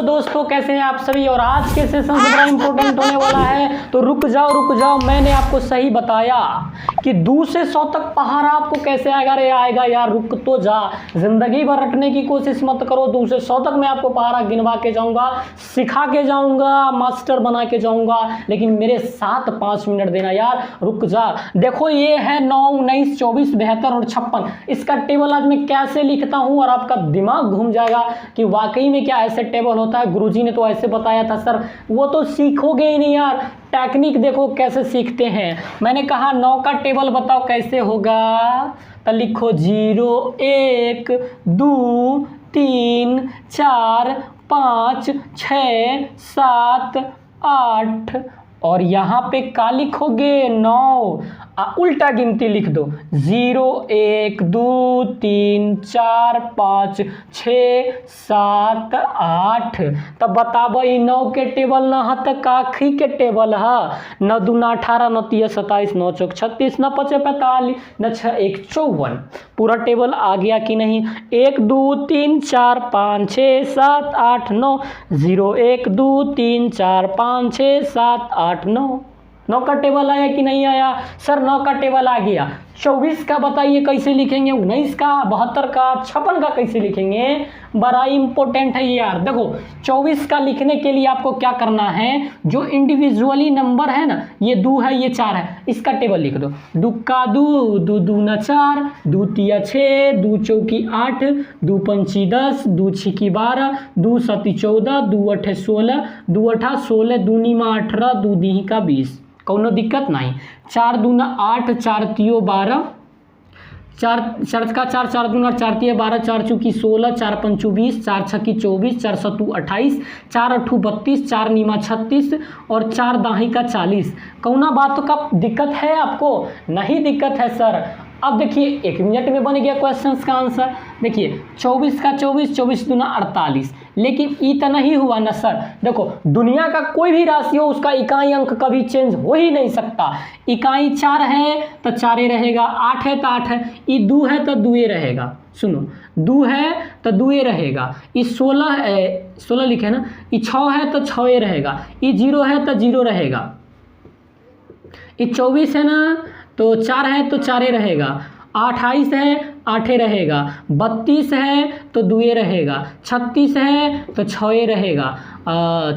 दोस्तों, कैसे हैं आप सभी। और आज के सेशन बड़ा इंपॉर्टेंट होने वाला है, तो रुक जाओ। मैंने आपको सही बताया कि 2 से 100 तक पहाड़ा आपको कैसे आएगा। रे आएगा यार, रुक तो जा। जिंदगी भर रटने की कोशिश मत करो। 2 से 100 तक मैं आपको पहाड़ा गिनवा के जाऊंगा, सिखा के जाऊंगा, मास्टर बना के जाऊंगा, लेकिन मेरे साथ 5 मिनट देना यार। रुक जा। देखो ये है 9, 19, 24, 72 और 56। इसका टेबल आज मैं कैसे लिखता हूं और आपका दिमाग घूम जाएगा कि वाकई में क्या ऐसे टेबल होता है। गुरुजी ने तो ऐसे बताया था सर, वो तो सीखोगे ही नहीं यार। टेक्निक देखो कैसे सीखते हैं। मैंने कहा 9 का टेबल बताओ कैसे होगा, तो लिखो 0, 1, 2, 3, 4, 5, 6, 7, 8 और यहाँ पे क्या लिखोगे 9। उल्टा गिनती लिख दो 0, 1, 2, 3, 4, 5, 6, 7, 8। तब बताब 9 के टेबल न ह त काखी के टेबल ह। 9 दूना 18, 9 तिया 27, 9 चौक 36, 9 पचे 45, 9 6 1 54। पूरा टेबल आ गया कि नहीं। 1, 2, 3, 4, 5, 6, 7, 8, 9। 0, 1, 2, 3, 4, 5, 6, 7, 8, 9। 9 का टेबल आया कि नहीं आया सर। 9 का टेबल आ गया। 24 का बताइए कैसे लिखेंगे, 19 का, 72 का, 56 का कैसे लिखेंगे। बड़ा इंपॉर्टेंट है यार। देखो 24 का लिखने के लिए आपको क्या करना है, जो इंडिविजुअली नंबर है ना, ये 2 है, ये 4 है, इसका टेबल लिख दो। 2 का 2, 2 दूना 4, 2 तिया 6, 2 चौकी 8, 2 पंची 10, 2 छिकी 12, 2 सती 14, 2 अठे 16, 2 अठा 16, 2 नीमा 18, 2 दीही का 20। कौनो दिक्कत नहीं। 4 दूना 8, 4 तियो 12, 4 का 4, 4 दूना 4 तिया 12, 4 चौकी 16, 4 पंचू 20, 4 छक्की 24, 4 सतू 28, 4 अठू 32, 4 नीमा 36 और 4 दाही का 40। कौना बात का दिक्कत है आपको? नहीं दिक्कत है सर। अब देखिए 1 मिनट में बन गया क्वेश्चन का आंसर। देखिए 24 का 24, 24 दूना 48, लेकिन ई तो नहीं हुआ ना सर। देखो दुनिया का कोई भी राशि हो, उसका इकाई अंक कभी चेंज हो ही नहीं सकता। इकाई 4 है तो 4 रहेगा, 8 है तो 8 है, ई 2 है तो 2 रहेगा। सुनो 2 है तो 2 रहेगा। ई 16 लिखे ना, ई 6 है तो 6 रहेगा, ई 0 है तो 0 रहेगा, ई 24 है ना तो 4 है तो 4 रहेगा, 28 है 8 रहेगा, 32 है तो 2 रहेगा, 36 है तो 6 रहेगा,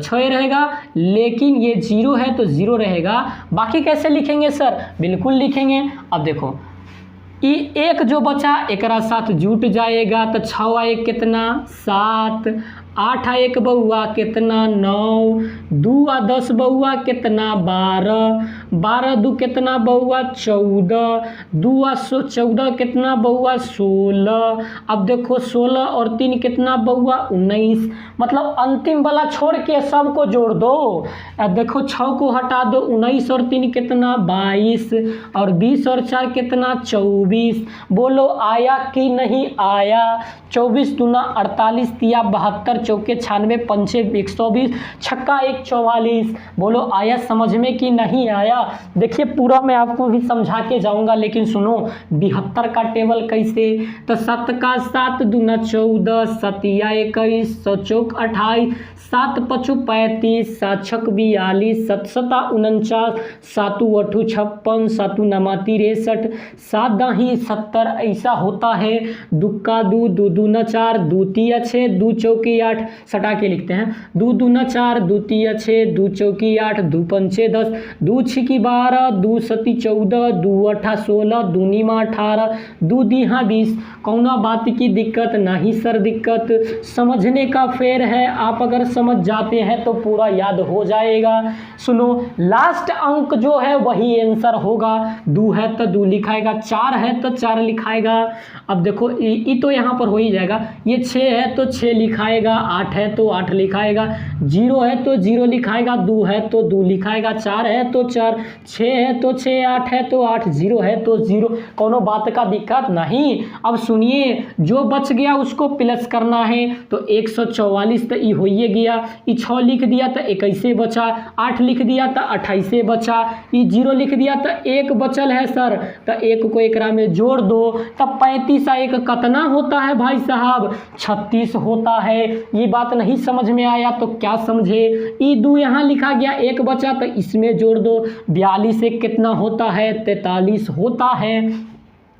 6 रहेगा, लेकिन ये 0 है तो 0 रहेगा। बाकी कैसे लिखेंगे सर? बिल्कुल लिखेंगे। अब देखो ये 1 जो बचा एकरा साथ जुट जाएगा तो 6 आए कितना 7, 8 1 बउआ कितना 9, 2 आ 10 बउआ कितना 12, 12 2 कितना बउआ 14, 2 आ 14 कितना बउआ 16। अब देखो 16 और 3 कितना बउआ 19। मतलब अंतिम वाला छोड़ के सबको जोड़ दो। अब देखो 6 को हटा दो, 19 और 3 कितना 22 और 20 और 4 कितना 24। बोलो आया कि नहीं आया। 24 दूना 48, तिया 72, चौके 96, पंचे 120, छक्का 1 44। बोलो आया समझ में कि नहीं आया। देखिए पूरा मैं आपको भी समझा के जाऊंगा, लेकिन सुनो 72 का टेबल कैसे। तो 7 का 7 दूना 14, 7 21, 7 चौक 28, 7 पचू 35, 7 छक 42, 7 सता 49, 7 अठू 56, 7 नमा 63, 7 दाही 70। ऐसा होता है। 2 का 2, 2 दूना 4, 2 तिया 6, 2 चौकी 8। सटा के लिखते हैं 2 दूना 4, 2 तिया 6, 2 चौकी 8, 2 पंचे 10, 2 छिकी 12, 2 सती 14, 2 अठा 16, 2 नीमा 18, 2 दीहा 20। कौना बात की दिक्कत? नहीं सर दिक्कत समझने का फेर है। आप अगर समझ जाते हैं तो पूरा याद हो जाएगा। सुनो लास्ट अंक जो है वही आंसर होगा। 2 है तो 2 लिखाएगा, 4 है तो 4 लिखाएगा। अब देखो ये तो यहाँ पर हो ही जाएगा। ये 6 है तो 6 लिखाएगा, 8 है तो 8 लिखाएगा, 0 है तो 0 लिखाएगा, 2 है तो 2 लिखाएगा, 4 है तो 4, 6 है तो 6, 8 है तो 8, 0 है तो 0। कोनो बात का दिक्कत नहीं। अब सुनिए जो बच गया उसको प्लस करना है। तो 144 तो ये हो ही गया। ये 6 लिख दिया तो 21 बचा, 8 लिख दिया तो 28 बचा, ये 0 लिख दिया तो 1 बचल है सर। तो 1 को एकरा में जोड़ दो तब 35 36 एक कितना होता है भाई साहब, 36 होता है। ये बात नहीं समझ में आया तो क्या समझे, ई दो यहाँ लिखा गया, एक बचा तो इसमें जोड़ दो। 42 एक कितना होता है, 43 होता है।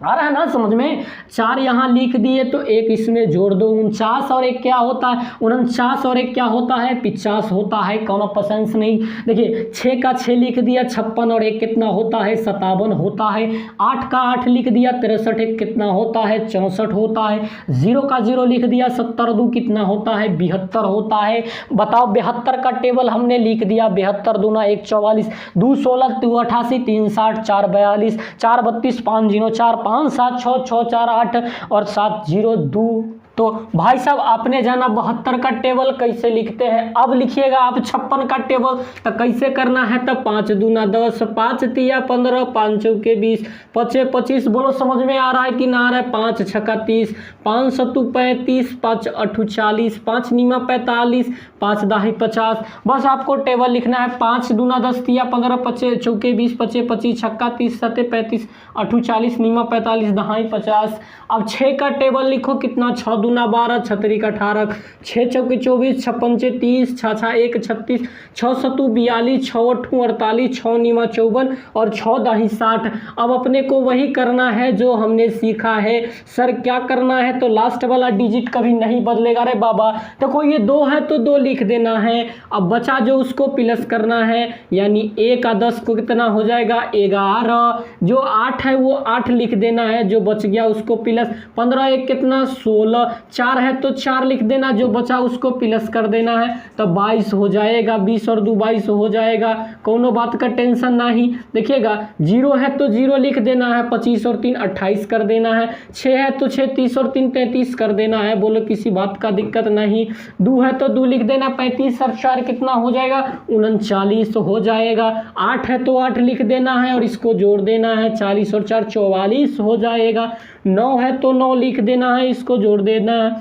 आ रहा है ना समझ में। 4 यहाँ लिख दिए तो एक इसमें जोड़ दो। 49 और एक क्या होता है, 49 और एक क्या होता है, 50 होता है। कौन पसंद नहीं। देखिए 6 का 6 लिख दिया, 56 और एक कितना होता है, 57 होता है। 8 का 8 लिख दिया, 63 एक कितना होता है, 64 होता है। 0 का 0 लिख दिया, 70 2 कितना होता है, 72 होता है। बताओ 72 का टेबल हमने लिख दिया, 72 दूना 1 44, 2 16 2 88 3 60 4 42 4 32 5 0 4 5 7 6 6 4 8 और 7 0 2। तो भाई साहब आपने जाना 72 का टेबल कैसे लिखते हैं। अब लिखिएगा आप 56 का टेबल, तो कैसे करना है, तो 5 दूना 10, 5 तिया 15, 5 चौके 20, 5 25। बोलो समझ में आ रहा है कि ना आ रहा है। 5 छक्का 30, 5 सत्तू 35, 5 अट्ठू 40, 5 नीमा 45, 5 दाही 50। बस आपको टेबल लिखना है। 5 दूना 10 तिया 15, 5 चौके 20, 5 25 छक्का 30, 7 35, अट्ठू 40, नीमा 45, दहाई 50। अब 6 का टेबल लिखो, कितना, 6 दूना 12, 6 का 18, 6 चौके 24, 6 पंचे 30, 6 1 36, 6 सत्तू 42, 6 अट्ठू 48, 6 नीमा 54 और 6 दाही 60। अब अपने को वही करना है जो हमने सीखा है। सर क्या करना है, तो लास्ट वाला डिजिट कभी नहीं बदलेगा रे बाबा। देखो ये 2 है तो 2 लिख देना है। अब बचा जो उसको प्लस करना है, यानी 1 का 10 को कितना हो जाएगा, 11। जो 8 है वो 8 लिख देना है, जो बच गया उसको प्लस। 15 1 कितना, 16। 4 है तो 4 लिख देना, जो बचा उसको प्लस कर देना है, तो 22 हो जाएगा। 20 और 2 22 हो जाएगा, कोनो बात का टेंशन नहीं। देखिएगा 0 है तो 0 लिख देना है, 25 और 3 28 कर देना है। 6 है तो 6, 30 और 3 33 कर देना है। बोलो किसी बात का दिक्कत नहीं। 2 है तो 2 लिख देना, 35 और 4 कितना हो जाएगा, 39 हो जाएगा। 8 है तो 8 लिख देना है और इसको जोड़ देना है, 40 और 4 44 हो जाएगा। 9 है तो 9 लिख देना है, इसको जोड़ देना है,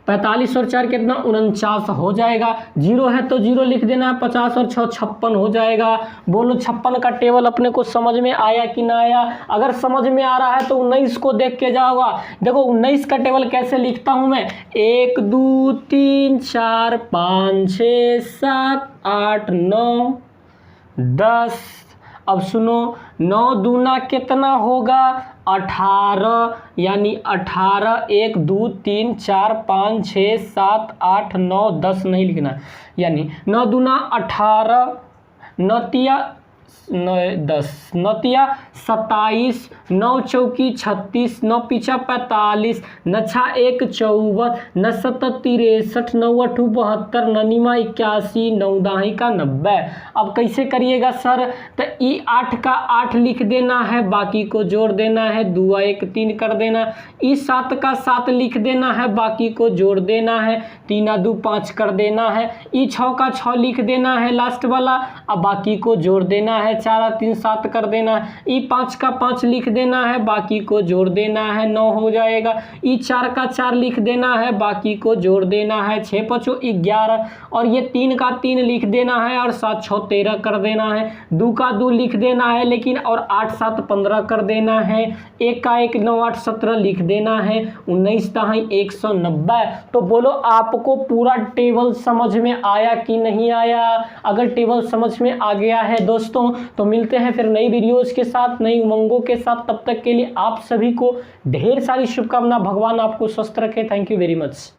45 और 4 कितना, 49 हो जाएगा। 0 है तो 0 लिख देना है, 50 और 6 56 हो जाएगा। बोलो 56 का टेबल अपने को समझ में आया कि ना आया। अगर समझ में आ रहा है तो 19 को देख के जाओगा। देखो 19 का टेबल कैसे लिखता हूं मैं, 1 2 3 4 5 6 7 8 9 10। अब सुनो 9 दूना कितना होगा, 18, यानी 18 1 2 3 4 5 6 7 8 9 10 नहीं लिखना, यानी 9 दूना 18, 9 तिया 9 10, 9 तिया 27, 9 चौकी 36, 9 पीछा 45, 9 छा 1 54, 9 7 63, 9 अट्ठू 72, 9 नीमा 81, 9 दाही का 90। अब कैसे करिएगा सर, तो ई 8 का 8 लिख देना है, बाकी को जोड़ देना है, 2 1 3 कर देना। ई 7 का 7 लिख देना है, बाकी को जोड़ देना है, 3 2 5 कर देना है। ई 6 का 6 लिख देना है लास्ट वाला, अब बाकी को जोड़ देना है, 4 3 7 कर देना है। ई 5 का 5 लिख देना है, बाकी को जोड़ देना है, 9 हो जाएगा। ई 4 का 4 लिख देना है, बाकी को जोड़ देना है, 6 5 11 और ये 3 का 3 लिख देना है और 7 6 13 कर देना है। 2 का 2 लिख देना है लेकिन और 8 7 15 कर देना है। 1 का 1 9 8 17 लिख देना है, 19 दहाई 190। तो बोलो आपको पूरा टेबल समझ में आया कि नहीं आया। अगर टेबल समझ में आ गया है दोस्तों तो मिलते हैं फिर नई वीडियोज़ के साथ, नई उमंगों के साथ। तब तक के लिए आप सभी को ढेर सारी शुभकामना। भगवान आपको स्वस्थ रखे। Thank you very much.